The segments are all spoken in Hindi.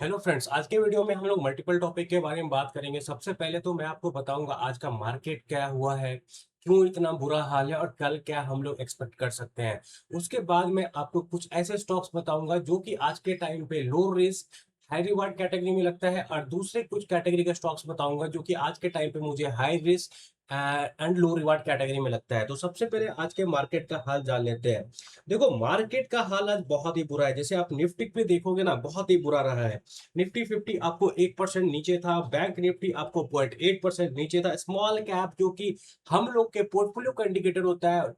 हेलो फ्रेंड्स, आज के वीडियो में हम लोग मल्टीपल टॉपिक के बारे में बात करेंगे। सबसे पहले तो मैं आपको बताऊंगा आज का मार्केट क्या हुआ है, क्यों इतना बुरा हाल है और कल क्या हम लोग एक्सपेक्ट कर सकते हैं। उसके बाद मैं आपको कुछ ऐसे स्टॉक्स बताऊंगा जो कि आज के टाइम पे लो रिस्क हाई रिवार्ड कैटेगरी में लगता है, और दूसरे कुछ कैटेगरी के स्टॉक्स बताऊंगा जो कि आज के टाइम पे मुझे high risk and low reward category में लगता है। तो सबसे पहले आज के मार्केट का हाल जान लेते हैं। देखो, मार्केट का हाल आज बहुत ही बुरा है। जैसे आप निफ्टी पे देखोगे ना, बहुत ही बुरा रहा है। निफ्टी 50 आपको 1% नीचे था, बैंक निफ्टी आपको 0.8% नीचे था। स्मॉल कैप जो कि हम लोग के पोर्टफोलियो का इंडिकेटर होता है,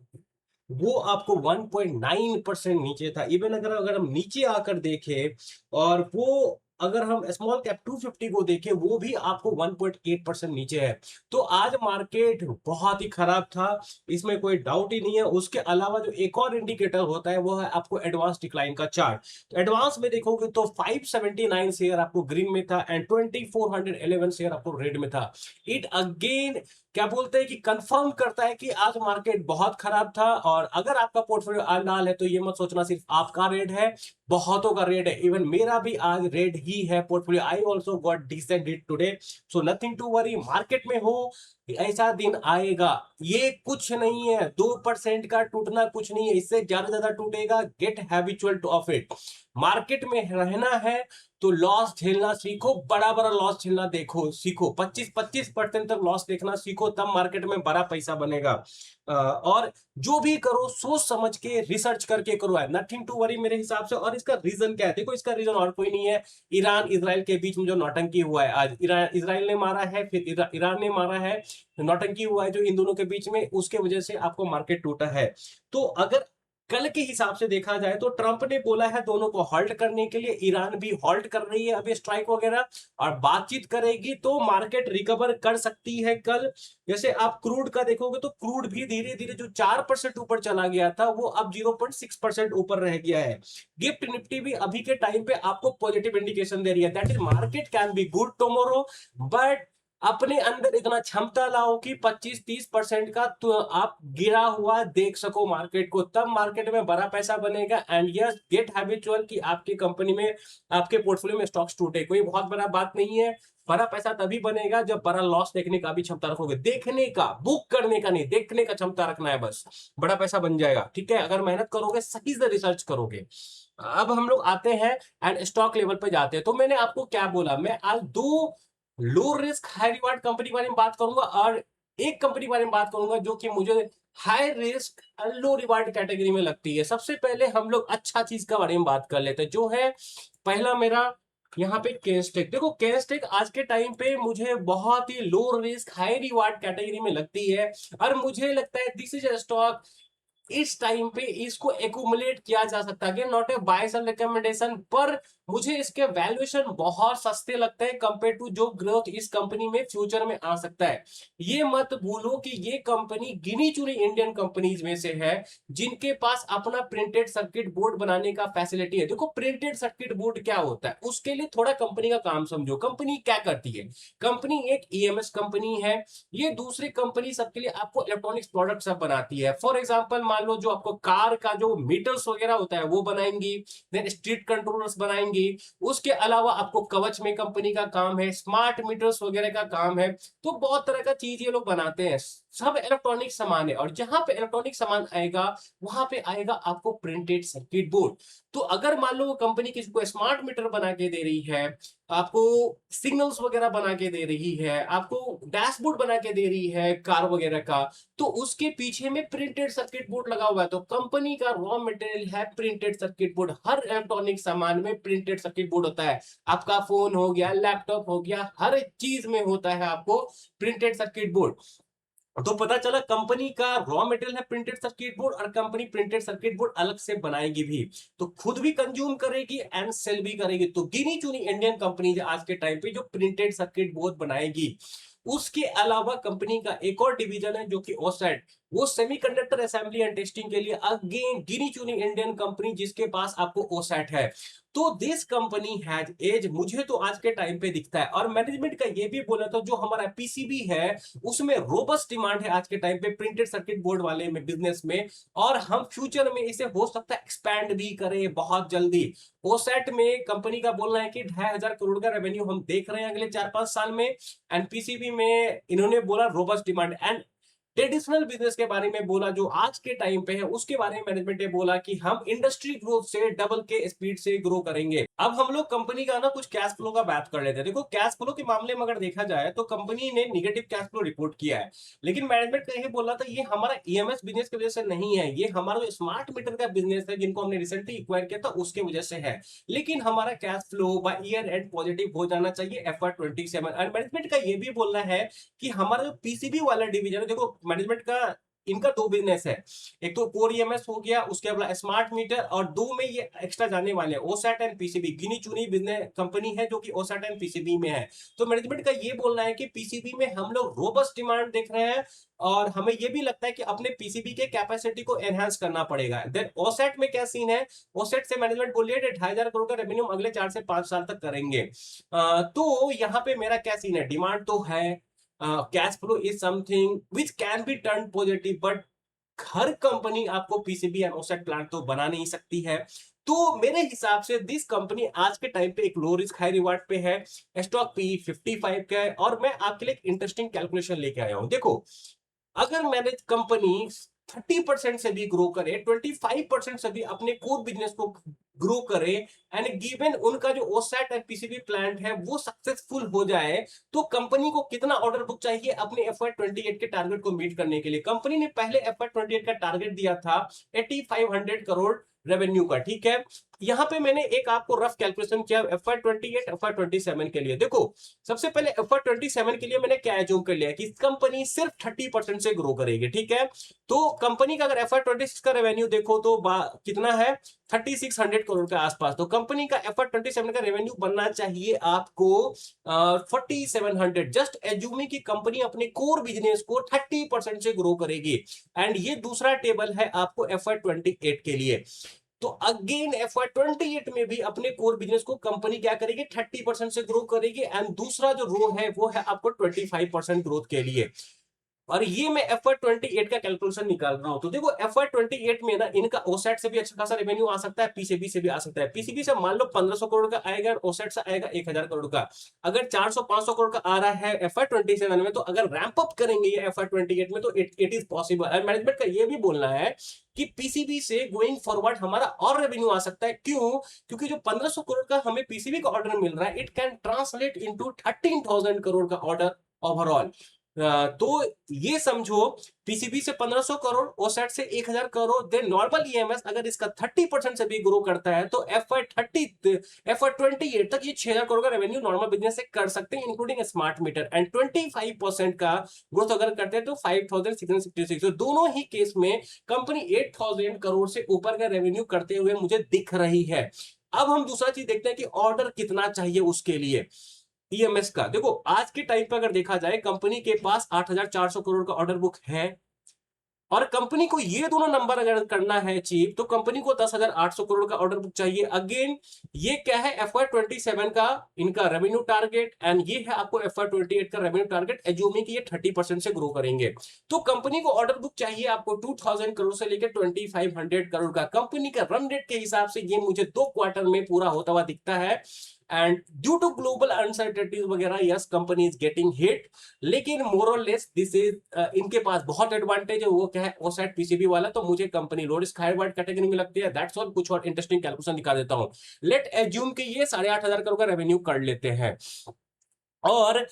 वो आपको 1.9% नीचे था। इवन अगर अगर हम नीचे आकर देखें, और वो अगर हम स्मॉल कैप 250 को देखें, वो भी आपको 1.8% नीचे है। तो आज मार्केट बहुत ही खराब था, इसमें कोई डाउट ही नहीं है। उसके अलावा जो एक और इंडिकेटर होता है वो है आपको एडवांस डिक्लाइन का चार्ट। तो एडवांस में देखोगे तो 579 शेयर आपको ग्रीन में था एंड 2411 शेयर आपको रेड में था। इट अगेन क्या बोलते हैं कि कंफर्म करता है कि आज मार्केट बहुत खराब था। और अगर आपका पोर्टफोलियो आज लाल है तो ये मत सोचना सिर्फ आपका रेड है, बहुतों का रेड है। इवन मेरा भी आज रेड ही है portfolio. I also got decent hit today, so nothing to worry. Market में हो, ऐसा दिन आएगा। ये कुछ नहीं है, 2% का टूटना कुछ नहीं है, इससे ज्यादा टूटेगा। Get habitual to of it. Market में रहना है तो लॉस झेलना सीखो, बड़ा बड़ा लॉस झेलना देखो सीखो। 25% तक लॉस देखना सीखो, तब मार्केट में बड़ा पैसा बनेगा। और जो भी करो सोच समझ के रिसर्च करके करो, है नथिंग टू वरी मेरे हिसाब से। और इसका रीजन क्या है? देखो, इसका रीजन और कोई नहीं है। ईरान इसराइल के बीच में जो नौटंकी हुआ है, आज इसराइल ने मारा है, फिर ईरान ने मारा है। नौटंकी हुआ है जो इन दोनों के बीच में, उसके वजह से आपको मार्केट टूटा है। तो अगर कल के हिसाब से देखा जाए तो ट्रंप ने बोला है दोनों को हॉल्ट करने के लिए, ईरान भी हॉल्ट कर रही है अभी स्ट्राइक वगैरह, और बातचीत करेगी तो मार्केट रिकवर कर सकती है कल। जैसे आप क्रूड का देखोगे तो क्रूड भी धीरे धीरे जो 4% ऊपर चला गया था, वो अब 0.6% ऊपर रह गया है। गिफ्ट निफ्टी भी अभी के टाइम पे आपको पॉजिटिव इंडिकेशन दे रही है, that is market can be good tomorrow. But अपने अंदर इतना क्षमता लाओ कि 25-30% का तो आप गिरा हुआ देख सको मार्केट को, तब मार्केट में बड़ा पैसा बनेगा। एंड यस, गेट हैबिचुअल कि आपकी कंपनी में, आपके पोर्टफोलियो में स्टॉक्स टूटे, कोई बहुत बड़ा बात नहीं है। बड़ा पैसा तभी बनेगा जब बड़ा लॉस देखने का भी क्षमता रखोगे। देखने का, बुक करने का नहीं, देखने का क्षमता रखना है बस, बड़ा पैसा बन जाएगा। ठीक है, अगर मेहनत करोगे, सही से रिसर्च करोगे। अब हम लोग आते हैं एंड स्टॉक लेवल पे जाते हैं। तो मैंने आपको क्या बोला, मैं आज दो लो रिस्क हाई रिवार्ड कंपनी के बारे में बात करूंगा, और एक कंपनी के बारे में बात करूंगा जो कि मुझे high risk low reward category में लगती है। सबसे पहले हम लोग अच्छा चीज के बारे में बात कर लेते हैं, जो है पहला मेरा यहाँ पे केस्टेक। देखो, केस्टेक आज के टाइम पे मुझे बहुत ही low risk high reward category में लगती है, और मुझे लगता है दिस इज अ स्टॉक इस टाइम पे इसको एक्यूमुलेट किया जा सकता है। Not a buy sell recommendation, पर मुझे इसके वैल्यूएशन बहुत सस्ते लगते हैं कंपेयर टू जो ग्रोथ इस कंपनी में फ्यूचर में आ सकता है। ये मत भूलो कि ये कंपनी गिनी चुनी इंडियन कंपनीज में से है जिनके पास अपना प्रिंटेड सर्किट बोर्ड बनाने का फैसिलिटी है। देखो, प्रिंटेड सर्किट बोर्ड क्या होता है, उसके लिए थोड़ा कंपनी का काम समझो। कंपनी क्या करती है? कंपनी एक ईएमएस कंपनी है। ये दूसरी कंपनी सबके लिए आपको इलेक्ट्रॉनिक्स प्रोडक्ट सब बनाती है। फॉर एग्जांपल, मान लो जो आपको कार का जो मीटर्स वगैरह होता है वो बनाएंगी, देन स्ट्रीट कंट्रोलर्स बनाएंगी। उसके अलावा आपको कवच में कंपनी का काम है, स्मार्ट मीटर्स वगैरह का काम है। तो बहुत तरह का चीज ये लोग बनाते हैं, सब इलेक्ट्रॉनिक सामान है। और जहां पे इलेक्ट्रॉनिक सामान आएगा, वहां पे आएगा आपको प्रिंटेड सर्किट बोर्ड। तो अगर मान लो वो कंपनी किसी को स्मार्ट मीटर बना के दे रही है, आपको सिग्नल्स वगैरह बना के दे रही है, आपको डैशबोर्ड बना के दे रही है कार वगैरह का, तो उसके पीछे में प्रिंटेड सर्किट बोर्ड लगा हुआ है। तो कंपनी का रॉ मटेरियल है प्रिंटेड सर्किट बोर्ड। हर इलेक्ट्रॉनिक सामान में प्रिंटेड सर्किट बोर्ड होता है। आपका फोन हो गया, लैपटॉप हो गया, हर चीज में होता है आपको प्रिंटेड सर्किट बोर्ड। तो पता चला कंपनी का रॉ मटेरियल है प्रिंटेड सर्किट बोर्ड, और कंपनी प्रिंटेड सर्किट बोर्ड अलग से बनाएगी भी, तो खुद भी कंज्यूम करेगी एंड सेल भी करेगी। तो गिनी चुनी इंडियन कंपनी आज के टाइम पे जो प्रिंटेड सर्किट बोर्ड बनाएगी। उसके अलावा कंपनी का एक और डिवीजन है जो कि ओसेट। वो सेमीकंडक्टर असेंबली एंड टेस्टिंग के लिए अगेन गिनी चुनी इंडियन कंपनी जिसके पास आपको ओसैट है। तो दिस कंपनी हैज एज, मुझे तो आज के टाइम पे दिखता है। और मैनेजमेंट का ये भी बोला था जो हमारा पीसीबी है उसमें रोबस्ट डिमांड है आज के टाइम पे प्रिंटेड सर्किट बोर्ड वाले में बिजनेस में, और हम फ्यूचर में इसे हो सकता है एक्सपैंड भी करें बहुत जल्दी। ओसेट में कंपनी का बोलना है कि 2,500 करोड़ का रेवेन्यू हम देख रहे हैं अगले 4-5 साल में। एंड पीसीबी में इन्होंने बोला robust demand. And traditional business के बारे में बोला जो आज के टाइम पे है उसके बारे में मैनेजमेंट ने बोला कि हम इंडस्ट्री ग्रोथ से डबल के स्पीड से ग्रो करेंगे। अब हम लोग कंपनी का ना कुछ कैश फ्लो का बात कर लेते हैं। देखो कैश फ्लो के मामले में अगर देखा जाए तो कंपनी ने निगेटिव कैश फ्लो रिपोर्ट किया है, लेकिन मैनेजमेंट का ये बोला था ये हमारा ईएमएस बिजनेस की वजह से नहीं है, ये हमारा जो स्मार्ट मीटर का बिजनेस है जिनको हमने रिसेंटली एक्वायर किया था उसके वजह से है। लेकिन हमारा cash flow by year and positive हो जाना चाहिए FY27। एंड मैनेजमेंट का ये भी बोलना है कि हमारा जो पीसीबी वाला डिवीजन है, देखो मैनेजमेंट का इनका दो बिजनेस है, एक तो कोर ईएमएस हो गया, उसके बाद स्मार्ट मीटर, और दो में ये एक्स्ट्रा जाने वाले हैं ओसैट एंड पीसीबी। गिनी चुनी बिजनेस कंपनी है जो कि ओसैट एंड पीसीबी में है। तो मैनेजमेंट का ये बोलना है कि पीसीबी में हम लोग रोबस्ट डिमांड देख रहे हैं, और हमें ये भी लगता है कि अपने पीसीबी के कैपेसिटी को एनहांस करना पड़ेगा। देन ओसैट में क्या सीन है, ओसैट से मैनेजमेंट बोल रही है 2,500 करोड़ का रेवेन्यू अगले 4 से 5 साल तक करेंगे। तो यहाँ पे मेरा क्या सीन है, डिमांड तो है, cash flow is something which can be turn positive, but her company आपको पीसीबी एंड ओसेट प्लांट तो बना नहीं सकती है। तो मेरे हिसाब से दिस कंपनी आज के टाइम पे एक लो रिस्क हाई रिवार्ड पे है। स्टॉक पी 55 का है, और मैं आपके लिए एक इंटरेस्टिंग कैलकुलेशन लेके आया हूं। देखो अगर मैंने कंपनी 30% से भी ग्रो करे, 25% से भी अपने कोर बिजनेस को ग्रो करे, एंड गिवन उनका जो ओसैट एंड पीसीबी प्लांट है वो सक्सेसफुल हो जाए, तो कंपनी को कितना ऑर्डर बुक चाहिए अपने FY28 के टारगेट को मीट करने के लिए। कंपनी ने पहले FY28 का टारगेट दिया था 8500 करोड़ रेवेन्यू का, ठीक है। यहां पे मैंने एक आपको रफ कैलकुलेशन किया FY28 FY27 के लिए। देखो सबसे पहले FY27 के लिए मैंने क्या एज्यूम कर लिया कि कंपनी सिर्फ 30% से ग्रो करेगी, ठीक है। तो कंपनी का अगर FY26 का रेवेन्यू देखो तो कितना है, 3600 करोड़ के आसपास। तो कंपनी का FY27 का रेवेन्यू बनना चाहिए आपको 4700। जस्ट एज्यूमिंग की कंपनी अपने कोर बिजनेस को 30% से ग्रो करेगी। एंड ये दूसरा टेबल है आपको FY28 के लिए। तो अगेन FY28 में भी अपने कोर बिजनेस को कंपनी क्या करेगी, 30% से ग्रो करेगी। एंड दूसरा जो रो है वो है आपको 25% ग्रोथ के लिए। और ये मैं FY28 का कैलकुलेशन निकाल रहा हूं। तो देखो FY28 में ना इनका ओसेट से भी अच्छा खासा रेवेन्यू आ सकता है, पीसीबी से भी आ सकता है। पीसीबी से मान लो 1500 करोड़ का आएगा, और ओसेट से आएगा 1000 करोड़ का। अगर 400-500 करोड़ का आ रहा है FY27 में, तो अगर रैंप अप करेंगे ये FY28 में तो इट इज पॉसिबल। और मैनेजमेंट का ये भी बोलना है कि पीसीबी से गोइंग फॉरवर्ड हमारा और रेवेन्यू आ सकता है। क्यों? क्योंकि जो 1500 करोड़ का हमें पीसीबी का ऑर्डर मिल रहा है, it can translate into 13,000 crore का ऑर्डर ओवरऑल। तो ये समझो पीसीबी से 1500 करोड़, ओसेट से 1000 करोड़, देन नॉर्मल ईएमएस अगर इसका 30% से भी ग्रो करता है तो FY28 तक ये 6000 करोड़ का रेवेन्यू नॉर्मल बिजनेस से कर सकते हैं इंक्लूडिंग स्मार्ट मीटर। एंड 25% का ग्रोथ अगर करते हैं तो 5666। तो दोनों ही केस में कंपनी 8000 करोड़ से ऊपर का रेवेन्यू करते हुए मुझे दिख रही है। अब हम दूसरा चीज देखते हैं कि ऑर्डर कितना चाहिए उसके लिए ईएमएस का। देखो आज के टाइम पर अगर देखा जाए कंपनी के पास 8400 करोड़ का ऑर्डर बुक है, और कंपनी को ये दोनों नंबर अगर करना है अचीव तो कंपनी को 10,800 करोड़ का ऑर्डर बुक चाहिए। अगेन ये क्या है, FY27 का इनका रेवेन्यू टारगेट, एंड ये है आपको FY28 का रेवेन्यू टारगेट, एज्यूमिंग कि ये 30% से ग्रो करेंगे। तो कंपनी को ऑर्डर बुक चाहिए आपको 2000 करोड़ से लेकर 2500 करोड़ का। कंपनी का रन रेट के हिसाब से ये मुझे 2 क्वार्टर में पूरा होता हुआ दिखता है। And due to global uncertainties वगैरह, yes company is getting hit, लेकिन मोर और लेस दिस इज इनके पास बहुत एडवांटेज है। वो क्या है, ओसेट पीसीबी वाला। तो मुझे कंपनी लो रिस्क हाई रिवार्ड कैटेगरी में लगती है। That's all. कुछ और इंटरेस्टिंग कैलकुलेशन दिखा देता हूं। लेट एज्यूम कि ये 8500 करोड़ का रेवेन्यू कर लेते हैं, और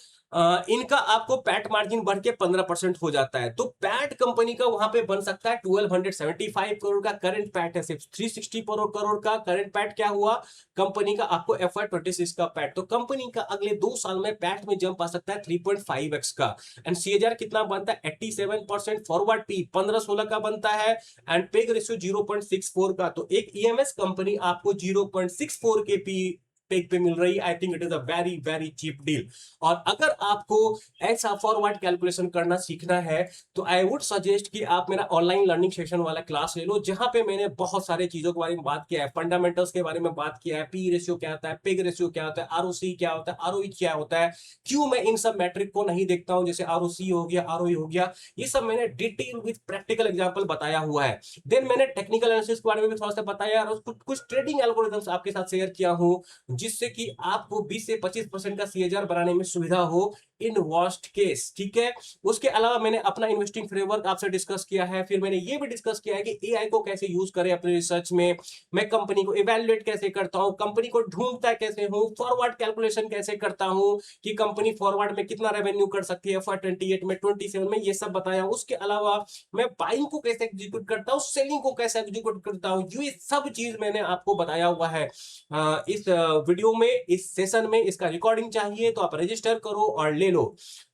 इनका आपको पैट मार्जिन बढ़ के 15% हो जाता है। तो पैट कंपनी का वहां पे बन सकता है 1275 करोड़ का। करंट पैट है सिर्फ 360 करोड़ का। करंट पैट क्या हुआ कंपनी का, आपको FY26 का पैट। तो कंपनी का अगले 2 साल में पैट में जंप आ सकता है 3.5x का। एंड सीएजआर कितना बनता है, 87%। फॉरवर्ड पी 15-16 का बनता है, एंड पेग रेशियो 0.64 का। तो एक ईएमएस कंपनी आपको 0.64 के पी पेग पे मिल रही है। I think it is a very very cheap deal. और अगर आपको ऐसा फॉरवर्ड कैलकुलेशन करना सीखना है तो आई वुड सजेस्ट कि आप मेरा ऑनलाइन लर्निंग सेशन वाला क्लास ले लो, जहां पे मैंने बहुत सारे चीजों के बारे में बात किया है, फंडामेंटल्स के बारे में बात किया है, पी रेशियो क्या होता है, पेग रेशियो क्या होता है, आरओसी क्या होता है, आरओई क्या होता है, क्यों मैं इन सब मैट्रिक को नहीं देखता हूं, जैसे आरओसी हो गया, आरओई हो गया, ये सब मैंने डिटेल विद प्रैक्टिकल एग्जांपल बताया हुआ है। देन मैंने टेक्निकल एनालिसिस के बारे में भी थोड़ा सा बताया और कुछ ट्रेडिंग एल्गोरिथम्स आपके साथ शेयर किया हूं, जिससे कि आपको 20 से 25% का सीएजआर बनाने में सुविधा हो इन वर्स्ट केस। ठीक है, उसके अलावा मैंने अपना इन्वेस्टिंग फ्रेमवर्क आपसे डिस्कस किया है। फिर मैंने ये भी डिस्कस किया है कि एआई को कैसे यूज करें अपने रिसर्च में, मैं कंपनी को इवेल्युएट कैसे करता हूं, कंपनी को ढूंढता कैसे हूं, फॉरवर्ड कैलकुलेशन कैसे करता हूं कि कंपनी फॉरवर्ड में कितना रेवेन्यू कर सकती है FY 28 में, 27 में, ये सब बताया। उसके अलावा मैं बाइंग को कैसे एग्जीक्यूट करता हूं, सेलिंग को कैसे एग्जीक्यूट करता हूं, ये सब चीज मैंने आपको बताया हुआ है इस वीडियो में, इस सेशन में। इसका रिकॉर्डिंग चाहिए तो आप रजिस्टर करो और ले लो।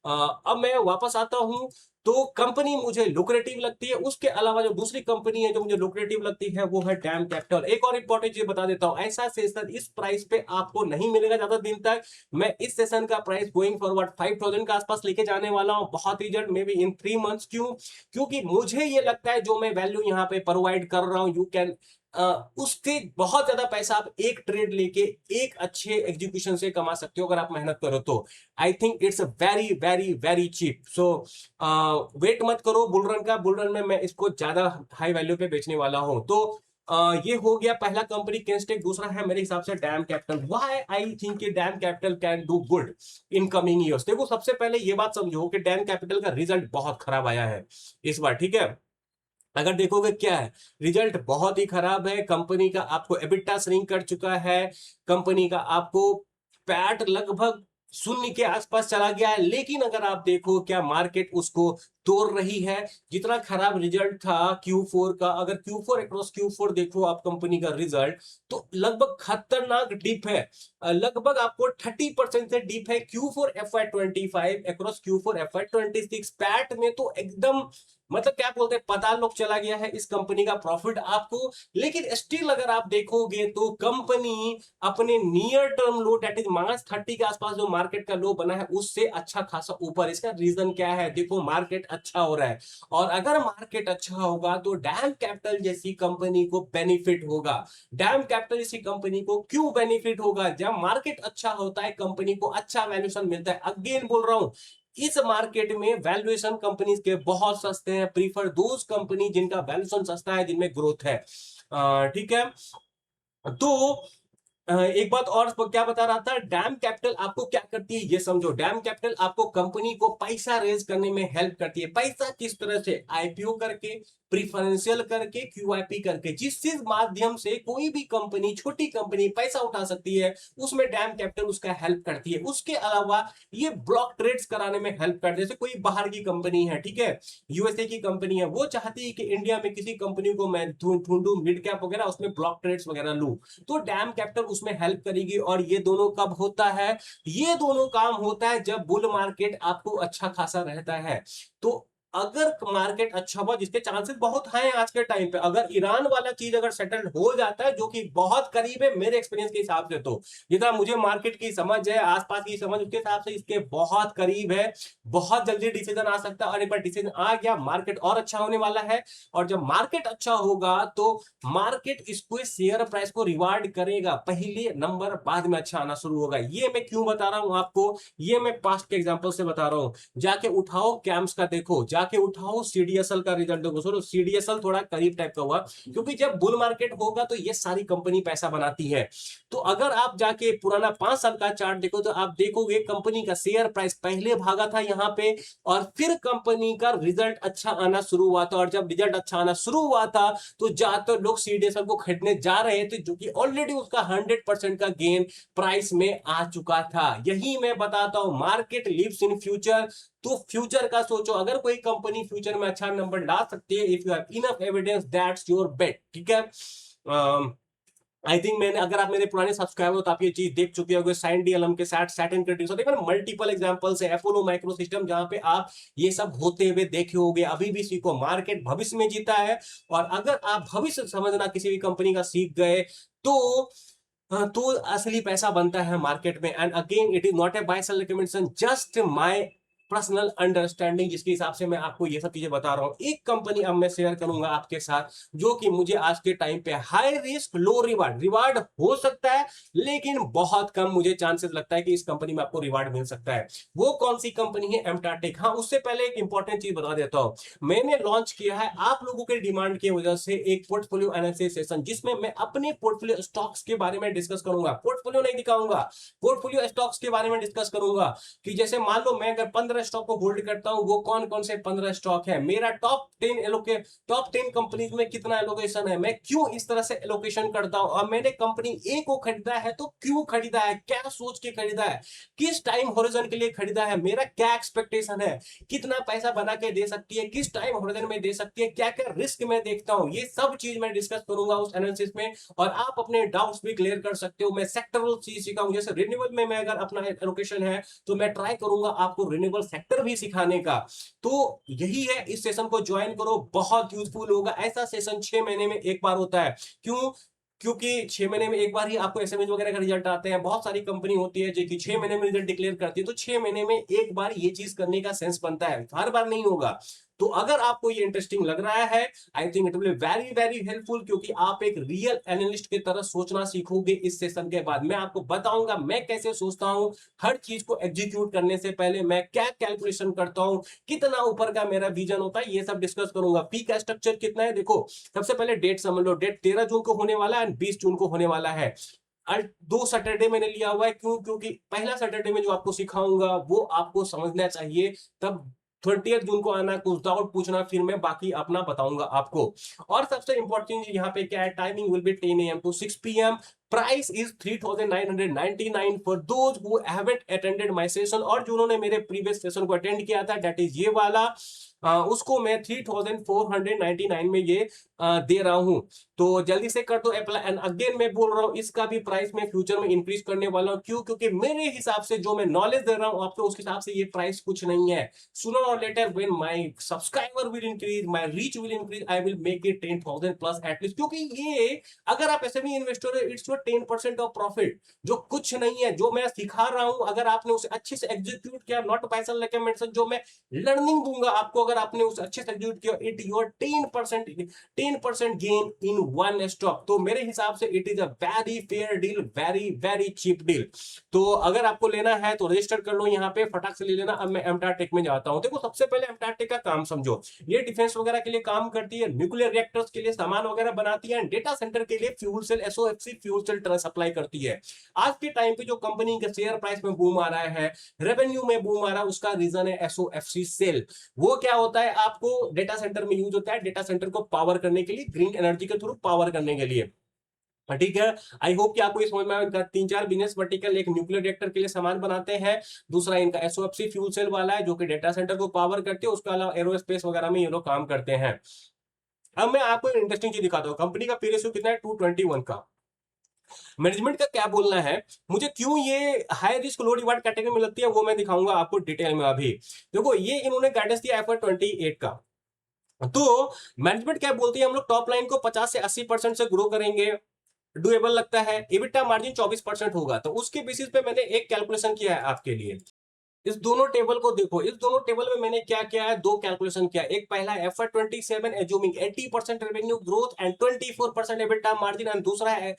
अब मैं वापस आता हूं, तो कंपनी मुझे लुक्रेटिव लगती है। उसके अलावा जो दूसरी कंपनी है जो मुझे लुक्रेटिव लगती है वो है डैम कैपिटल। एक और इंपॉर्टेंट चीज बता देता हूं, ऐसा सेशन इस प्राइस पे आपको नहीं मिलेगा ज्यादा दिन तक। मैं इस सेशन का प्राइस गोइंग फॉरवर्ड 5000 के आसपास लेके जाने वाला हूं, बहुत ही जल्द, मे बी इन 3 मंथ्स। क्यों? क्योंकि मुझे ये लगता है जो मैं वैल्यू यहाँ पे प्रोवाइड कर रहा हूं, यू कैन उससे बहुत ज्यादा पैसा आप एक ट्रेड लेके एक अच्छे एग्जीक्यूशन से कमा सकते हो अगर आप मेहनत करो तो। I think it's very very very cheap. So wait मत करो बुल रन का, बुल रन में मैं इसको ज्यादा हाई वैल्यू पे बेचने वाला हूं। तो ये हो गया पहला कंपनी कैंस्टेक। दूसरा है मेरे हिसाब से dam capital. Why I think dam capital can do good in coming years. देखो, सबसे पहले ये बात समझो कि डैम कैपिटल का रिजल्ट बहुत खराब आया है इस बार। ठीक है, अगर देखोगे क्या है, रिजल्ट बहुत ही खराब है। कंपनी का आपको एबिटा श्रिंक कर चुका है, कंपनी का आपको पैट लगभग शून्य के आसपास चला गया है। लेकिन अगर आप देखो क्या मार्केट उसको तोड़ रही है। जितना खराब रिजल्ट था Q4 का, अगर Q4 अक्रॉस Q4 देखो आप कंपनी का रिजल्ट, तो लगभग खतरनाक डिप है। लगभग आपको 30% से डिप है Q4 FY 25 across Q4 FY 26। PAT में तो एकदम मतलब क्या बोलते हैं, पता लोग चला गया है इस कंपनी का प्रॉफिट आपको। लेकिन स्टिल अगर आप देखोगे तो कंपनी अपने near term low, debt is -30 के आसपास जो मार्केट का लो बना है, उससे अच्छा खासा ऊपर। इसका रीजन क्या है? देखो, मार्केट अच्छा हो रहा है, और अगर मार्केट अच्छा होगा तो डैम कैपिटल जैसी कंपनी को बेनिफिट होगा। डैम कैपिटल जैसी कंपनी को क्यों बेनिफिट होगा? जब मार्केट अच्छा होता है कंपनी को अच्छा वैल्यूएशन मिलता है। अगेन बोल रहा हूं, इस मार्केट में वैल्यूएशन कंपनीज के बहुत सस्ते हैं। प्रीफर दोज कंपनी जिनका वैल्यूएशन सस्ता है, जिनमें ग्रोथ है। ठीक है, तो एक बात और क्या बता रहा था, डैम कैपिटल आपको क्या करती है ये समझो। डैम कैपिटल आपको कंपनी को पैसा रेज करने में हेल्प करती है। पैसा किस तरह से? आईपीओ करके, प्रीफरेंशियल करके, क्यूआईपी करके, जिस माध्यम से कोई भी कंपनी, छोटी कंपनी पैसा उठा सकती है, उसमें डैम कैपिटल उसका हेल्प करती है। उसके अलावा ये ब्लॉक ट्रेड्स कराने में हेल्प करती है। जैसे कोई बाहर की कंपनी है, ठीक है, यूएसए की कंपनी है, वो चाहती है कि इंडिया में किसी कंपनी को मैं ढूंढूं मिड कैप वगैरह, उसमें ब्लॉक ट्रेड्स वगैरह लूं, तो डैम कैपिटल उसमें हेल्प करेगी। और ये दोनों कब होता है? ये दोनों काम होता है जब बुल मार्केट आपको अच्छा खासा रहता है। तो अगर मार्केट अच्छा हुआ, जिसके चांसेस बहुत हाई हैं आज के टाइम पे, अगर ईरान वाला चीज अगर सेटल हो जाता है, जो कि बहुत करीब है मेरे एक्सपीरियंस के हिसाब से, तो जितना मुझे मार्केट की समझ है, आसपास की समझ, उसके हिसाब से इसके बहुत करीब है। बहुत जल्दी डिसीजन आ सकता है, और एक बार डिसीजन आ गया, मार्केट और अच्छा होने वाला है। और जब मार्केट अच्छा होगा तो मार्केट इसको शेयर प्राइस को रिवार्ड करेगा पहले नंबर, बाद में अच्छा आना शुरू होगा। ये मैं क्यों बता रहा हूं आपको? ये मैं पास्ट के एग्जांपल से बता रहा हूं। जाके उठाओ कैम्स का, देखो, जाके उठाओ सीडीएसएल का रिजल्ट देखो। सर, सीडीएसएल थोड़ा करीब टाइप का हुआ, क्योंकि जब बुल मार्केट होगा तो ये सारी कंपनी पैसा बनाती है। तो अगर आप जाके पुराना 5 साल का चार्ट देखो, तो आप देखोगे कंपनी का शेयर प्राइस पहले भागा था यहाँ पे, और फिर कंपनी का रिजल्ट अच्छा आना शुरू हुआ था। और जब रिजल्ट अच्छा आना शुरू हुआ था तो ज्यादातर लोग सीडीएसएल को खरीदने जा रहे थे, जो कि ऑलरेडी उसका 100% का गेन प्राइस में आ चुका था। यही मैं बताता हूं, मार्केट लिव्स इन फ्यूचर। तो फ्यूचर का सोचो, अगर कोई कंपनी फ्यूचर में अच्छा नंबर ला सकती है, if you have enough evidence, that's your bet. ठीक है, आई थिंक मैंने, अगर आप मेरे पुराने सब्सक्राइबर हो तो आप ये चीज देख चुके होंगे। साइन डीएलएम के साथ सैटर्न क्रिटिक्स होते हैं, मल्टीपल एग्जांपल्स है, अपोलो माइक्रो सिस्टम, जहां पे आप ये सब होते हुए देखे होंगे। अभी भी सीखो, मार्केट भविष्य में जीता है। और अगर आप भविष्य समझना किसी भी कंपनी का सीख गए, तो तो असली पैसा बनता है मार्केट में। And again it is not a buy sell recommendation, just my personal understanding, जिसके हिसाब से मैं आपको ये सब चीजें बता रहा हूं। एक कंपनी अब मैं शेयर करूंगा आपके साथ, जो कि मुझे आज के टाइम पे high risk low reward, reward हो सकता है लेकिन बहुत कम मुझे चांसेस लगता है कि इस कंपनी में आपको रिवार्ड मिल सकता है। वो कौन सी कंपनी है? एमटाटेक। हाँ, उससे पहले एक इंपॉर्टेंट चीज बता देता हूं। मैंने लॉन्च किया है आप लोगों के डिमांड की वजह से एक पोर्टफोलियो एनालिसिस सेशन, जिसमें मैं अपने पोर्टफोलियो स्टॉक्स के बारे में डिस्कस करूंगा। पोर्टफोलियो नहीं दिखाऊंगा, पोर्टफोलियो स्टॉक्स के बारे में डिस्कस करूंगा कि जैसे मान लो मैं अगर 15 स्टॉक को होल्ड करता हूं, वो कौन कौन से 15 स्टॉक है, मेरा टॉप 10 कंपनीज में कितना एलोकेशन है, मैं क्यों इस तरह से एलोकेशन करता हूं, और मैंने कंपनी ए को खरीदा है तो क्यों खरीदा है, क्या सोच के खरीदा है, किस टाइम होरिजन के लिए खरीदा है, मेरा क्या एक्सपेक्टेशन है, कितना पैसा बना के दे सकती है, किस टाइम होरिजन में दे सकती है, क्या क्या रिस्क मैं देखता हूं, ये सब चीज मैं डिस्कस करूंगा उस एनालिसिस में। और आप अपने डाउट्स भी क्लियर कर सकते हो। मैं सेक्टरल चीज सिखाऊंगा, जैसे रिन्यूएबल में मैं अगर अपना एलोकेशन है तो मैं ट्राई करूंगा आपको रिन्यूएबल सेक्टर भी सिखाने का। तो यही है, इस सेशन को ज्वाइन करो, बहुत यूजफुल होगा। ऐसा सेशन 6 महीने में एक बार होता है। क्यों? क्योंकि 6 महीने में एक बार ही आपको एसएमएस वगैरह का रिजल्ट आते हैं। बहुत सारी कंपनी होती है जो कि 6 महीने में रिजल्ट डिक्लेयर करती है, तो 6 महीने में एक बार ये चीज करने का सेंस बनता है, हर बार नहीं होगा। तो अगर आपको ये इंटरेस्टिंग लग रहा है, I think it will very very helpful, क्योंकि आप एक रियल एनालिस्ट की तरह सोचना सीखोगे इस सेशन के बाद। मैं आपको बताऊंगा मैं कैसे सोचता हूं, हर चीज को एग्जीक्यूट करने से पहले मैं क्या कैलकुलेशन करता हूं, कितना ऊपर का मेरा विजन होता है, ये सब डिस्कस करूंगा। पी का स्ट्रक्चर कितना है, देखो सबसे पहले डेट समझ लो, डेट 13 जून को होने वाला है, 20 जून को होने वाला है। 2 सैटरडे मैंने लिया हुआ है, क्यों? क्योंकि पहला सैटरडे में जो आपको सिखाऊंगा वो आपको समझना चाहिए, तब 30 जून को आना, कुछ डाउट पूछना, फिर मैं बाकी अपना बताऊंगा आपको। और सबसे इंपॉर्टेंट चीज यहाँ पे क्या है, timing will be 10 AM to 6 PM। Price is 3999 for those who haven't attended my session, और जिन्होंने मेरे प्रीवियस सेशन को अटेंड किया था, दैट इज ये वाला, उसको मैं 3499 में ये दे रहा हूं। तो जल्दी से कर दो अप्लाई। एंड अगेन मैं बोल रहा हूं, इसका भी प्राइस मैं फ्यूचर में इंक्रीज करने वाला हूं। क्यों? क्योंकि मेरे हिसाब से जो मैं नॉलेज दे रहा हूं आपको, उस हिसाब से ये प्राइस कुछ नहीं है। sooner or later when my subscriber will increase, my reach will increase, I will make it 10,000 plus at least। क्योंकि ये अगर आप एसएमई इन्वेस्टर हो, इट्स योर 10% ऑफ प्रॉफिट, जो कुछ नहीं है। जो मैं सिखा रहा हूं अगर आपने उसे अच्छे से एग्जीक्यूट किया, नॉट पैसा रिकमेंडेशन, जो मैं लर्निंग दूंगा आपको, अगर आपने उसे अच्छे से एग्जीक्यूट किया, it your 10% gain in one stock. तो मेरे हिसाब से it is a very fair deal, very very cheap deal. तो अगर आपको लेना है तो रजिस्टर कर लो यहाँ पे, फटाक से ले लेना। अब मैं एमटाटेक में जाता हूँ। देखो सबसे पहले एमटाटेक का काम समझो, ये डिफेंस वगैरह के लिए काम करती है, न्यूक्लियर रिएक्टर्स के लिए सामान वगैरह बनाती है, डेटा सेंटर के लिए fuel cell, SOFC fuel cell supply करती है। आज के टाइम पे जो कंपनी के शेयर प्राइस में बूम आ रहा है, रेवेन्यू में बूम आ रहा है, उसका रीजन है एसओएफसी सेल। वो क्या होता है, आपको डेटा सेंटर में यूज होता है, डेटा सेंटर को पावर करने के लिए, ग्रीन एनर्जी के थ्रू पावर करने के लिए। ठीक है, आई होप कि आपको ये समझ में आएगा। 3-4 बिजनेस वर्टिकल, एक न्यूक्लियर रिएक्टर के लिए सामान बनाते हैं, दूसरा इनका एसओएफसी फ्यूल सेल वाला है जो कि डेटा सेंटर को पावर करते हैं, उसके अलावा एरोस्पेस वगैरह में ये लोग काम करते हैं। अब मैं आपको इंटरेस्टिंग चीज दिखाता हूँ, कंपनी का पी रेशियो कितना है, 221 का। मैनेजमेंट का क्या बोलना है, मुझे क्यों ये high risk low reward category में लगती है, वो मैं दिखाऊंगा आपको डिटेल में। अभी देखो ये इन्होंने गाइडेंस दिया FY 28 का। तो मैनेजमेंट क्या बोलती है, हम लोग टॉप लाइन को 50 से 80% से ग्रो करेंगे, डुएबल लगता है। EBITDA मार्जिन 24% होगा। तो उसके बेसिस पे मैंने एक कैलकुलेशन किया है आपके लिए। इस दोनों टेबल को देखो, इस दोनों टेबल में मैंने क्या किया है, दो कैलकुलेशन किया। एक पहला FY 27 assuming 80% revenue growth and 24% EBITDA margin, and दूसरा है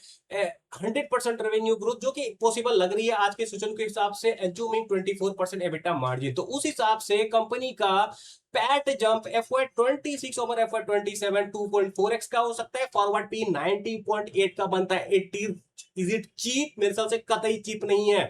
100% रेवेन्यू ग्रोथ, जो कि पॉसिबल लग रही है आज के सिचुएशन के हिसाब से, एज्यूमिंग 24% EBITDA मार्जिन। तो उस हिसाब से कंपनी का PAT jump FY 26 over FY 27 2.4x का हो सकता है, फॉरवर्ड पी 90.8 का बनता है। 80 इज इट चीप? मेरे हिसाब से कतई चीप नहीं है।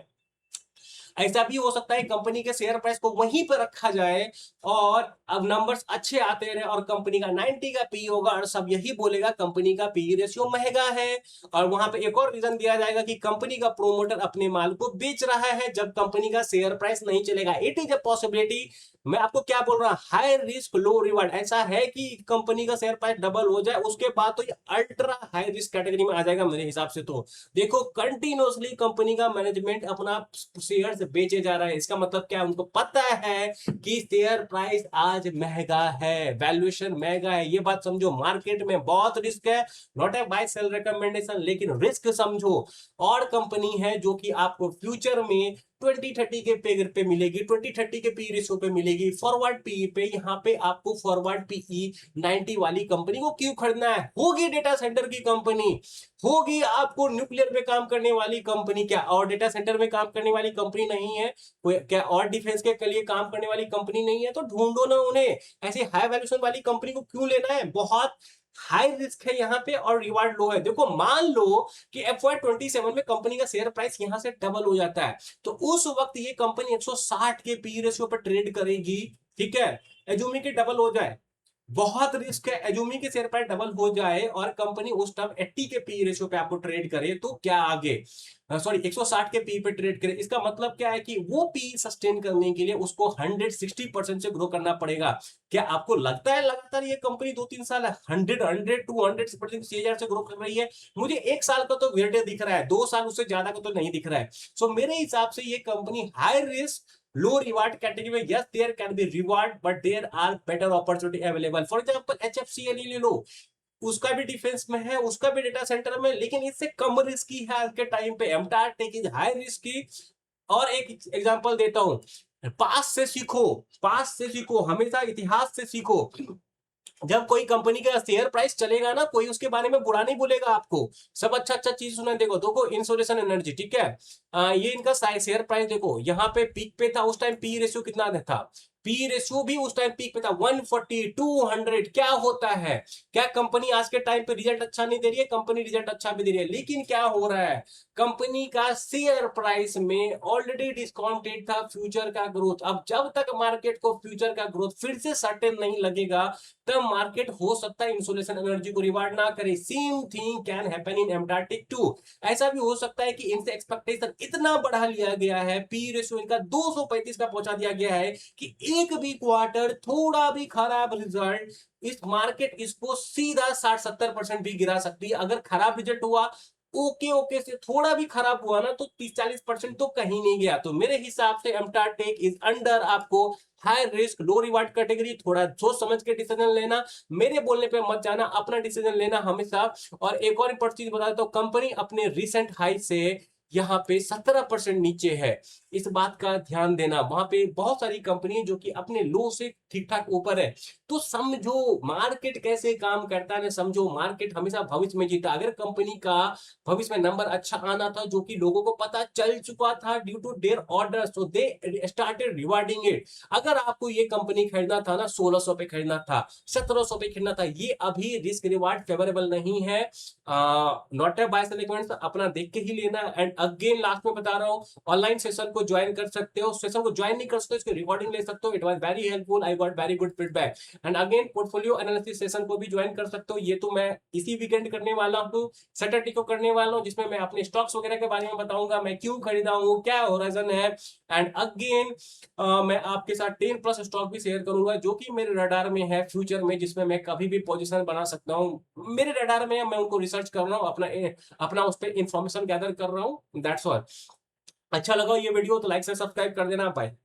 ऐसा भी हो सकता है कंपनी के शेयर प्राइस को वहीं पर रखा जाए और अब नंबर्स अच्छे आते रहे और कंपनी का 90 का पी होगा और सब यही बोलेगा कंपनी का पी रेशियो महंगा है। और वहां पे एक और रीजन दिया जाएगा कि कंपनी का प्रोमोटर अपने माल को बेच रहा है जब कंपनी का शेयर प्राइस नहीं चलेगा। इट इज अ पॉसिबिलिटी, मैं आपको क्या बोल रहा हूँ, हाई रिस्क लो रिवार्ड। ऐसा है कि कंपनी का शेयर प्राइस डबल हो जाए उसके बाद तो ये अल्ट्रा हाई रिस्क कैटेगरी में आ जाएगा मेरे हिसाब से। तो देखो कंटिन्यूअसली कंपनी का मैनेजमेंट अपना शेयर बेचे जा रहा है, इसका मतलब क्या है, उनको पता है कि शेयर प्राइस आज महंगा है, वैल्यूएशन महंगा है, ये बात समझो। मार्केट में बहुत रिस्क है, not a buy sell recommendation, लेकिन रिस्क समझो। और कंपनी है जो कि आपको फ्यूचर में 2030 के पे पे मिलेगी, 2030 के पी रेशियो पे मिलेगी, फॉरवर्ड पी पे। यहाँ पे आपको फॉरवर्ड पीई 90 वाली कंपनी को क्यों खरीदना है, होगी डेटा सेंटर की कंपनी, होगी आपको न्यूक्लियर पे काम करने वाली कंपनी, क्या और डेटा सेंटर में काम करने वाली कंपनी नहीं है कोई, क्या और डिफेंस के लिए काम करने वाली कंपनी नहीं है, तो ढूंढो ना उन्हें। ऐसी हाई वैल्यूएशन वाली कंपनी को क्यों लेना है, बहुत हाई रिस्क है यहाँ पे और रिवार्ड लो है। देखो मान लो कि FY27 में कंपनी का शेयर प्राइस यहां से डबल हो जाता है, तो उस वक्त ये कंपनी 160 के पी रेशियो पर ट्रेड करेगी, ठीक है, एज्यूमी की डबल हो जाए, बहुत रिस्क है, एज्यूमी के शेयर प्राइस डबल हो जाए और कंपनी उस टाइम 80 के पी रेशियो पे आपको ट्रेड करे, तो क्या आगे, सॉरी 160 के पी पे ट्रेड करे, इसका मतलब क्या है कि वो पी सस्टेन करने के लिए उसको 160% से ग्रो करना पड़ेगा। क्या आपको लगता है लगातार ये कंपनी 2-3 साल 100 200 CAGR से ग्रो कर रही है? मुझे 1 साल का तो वेटे दिख रहा है, 2 साल उससे ज्यादा का तो नहीं दिख रहा है। सो मेरे हिसाब से ये company high risk low reward category में, yes there can be reward but there are better opportunity available. For example HFCL ले लो, उसका भी डिफेंस में है, उसका भी डेटा सेंटर में, लेकिन इससे कम रिस्की है आज के टाइम पे। एमटार टेक इज हाई रिस्की। और एक एग्जांपल देता हूं, पास से सीखो, पास से सीखो, हमेशा इतिहास से सीखो। जब कोई कंपनी का शेयर प्राइस चलेगा ना, कोई उसके बारे में बुरा नहीं बोलेगा आपको, सब अच्छा अच्छा चीज सुना। देखो देखो इंसोलेशन एनर्जी, ठीक है, ये इनका शेयर प्राइस देखो, यहाँ पे पीक पे था, उस टाइम पी रेशियो कितना था, पी रेशियो भी उस टाइम पीक पे था 140 200। क्या होता है, क्या कंपनी आज के टाइम पे रिजल्ट अच्छा नहीं दे रही है, कंपनी रिजल्ट अच्छा भी दे रही है, लेकिन क्या हो रहा है, कंपनी का शेयर प्राइस में ऑलरेडी डिस्काउंटेड था फ्यूचर का ग्रोथ। अब जब तक मार्केट को फ्यूचर का ग्रोथ फिर से सर्टेन नहीं लगेगा, तब मार्केट हो सकता है इंसुलेशन एनर्जी को रिवार्ड ना करे। Same thing can happen in MTAR Tech too. ऐसा भी हो सकता है कि इनसे एक्सपेक्टेशन इतना बढ़ा लिया गया है, पी रेशियो इनका 235 का पहुंचा दिया गया है कि एक भी क्वार्टर थोड़ा भी खराब रिजल्ट, इस मार्केट इसको सीधा 60-70% भी गिरा सकती है। अगर खराब रिजल्ट हुआ, ओके ओके से थोड़ा भी खराब हुआ ना, तो 30-40% तो कहीं नहीं गया। तो मेरे हिसाब से एमटारटेक इज अंडर आपको high risk low reward category. थोड़ा सोच समझ के डिसीजन लेना, मेरे बोलने पे मत जाना, अपना डिसीजन लेना हमेशा। और एक और इंपॉर्टेंट चीज बता देता हूं, कंपनी अपने रिसेंट हाई से यहाँ पे 17% नीचे है, इस बात का ध्यान देना। वहां पे बहुत सारी कंपनी जो कि अपने लो से ठीक ठाक ऊपर है। तो समझो मार्केट कैसे काम करता है, समझो मार्केट हमेशा भविष्य में जीता। अगर कंपनी का भविष्य में नंबर अच्छा आना था, जो कि लोगों को पता चल चुका था due to their order, so they started rewarding it. अगर आपको ये कंपनी खरीदना था ना, 1600 पे खरीदना था, 1700 पे खरीदना था, ये अभी रिस्क रिवार्ड फेवरेबल नहीं है। नॉट ए बाय सेलेक्ट, अपना देख के ही लेना। एंड अगेन लास्ट में बता रहा हूँ, ऑनलाइन सेशन को ज्वाइन कर सकते हो, सेशन को ज्वाइन नहीं कर सकते इसकी रिकॉर्डिंग ले सकते हो। It was very helpful, I got very good feedback. And again portfolio analysis session को भी ज्वाइन कर सकते हो, ये तो मैं इसी वीकेंड करने वाला हूँ, सैटरडे को करने वाला हूँ, जिसमें मैं अपने स्टॉक्स वगैरह के बारे में बताऊंगा, मैं क्यों खरीदा हूँ, क्या होराइजन है। एंड अगेन मैं आपके साथ 10+ स्टॉक भी शेयर करूंगा जो कि मेरे रडार में है फ्यूचर में, जिसमें मैं कभी भी पोजीशन बना सकता हूँ। मेरे रडार में है, मैं उनको रिसर्च कर रहा हूँ, अपना अपना उस पर इंफॉर्मेशन गैदर कर रहा हूँ। That's all. अच्छा लगा ये वीडियो तो लाइक से सब्सक्राइब कर देना। बाय।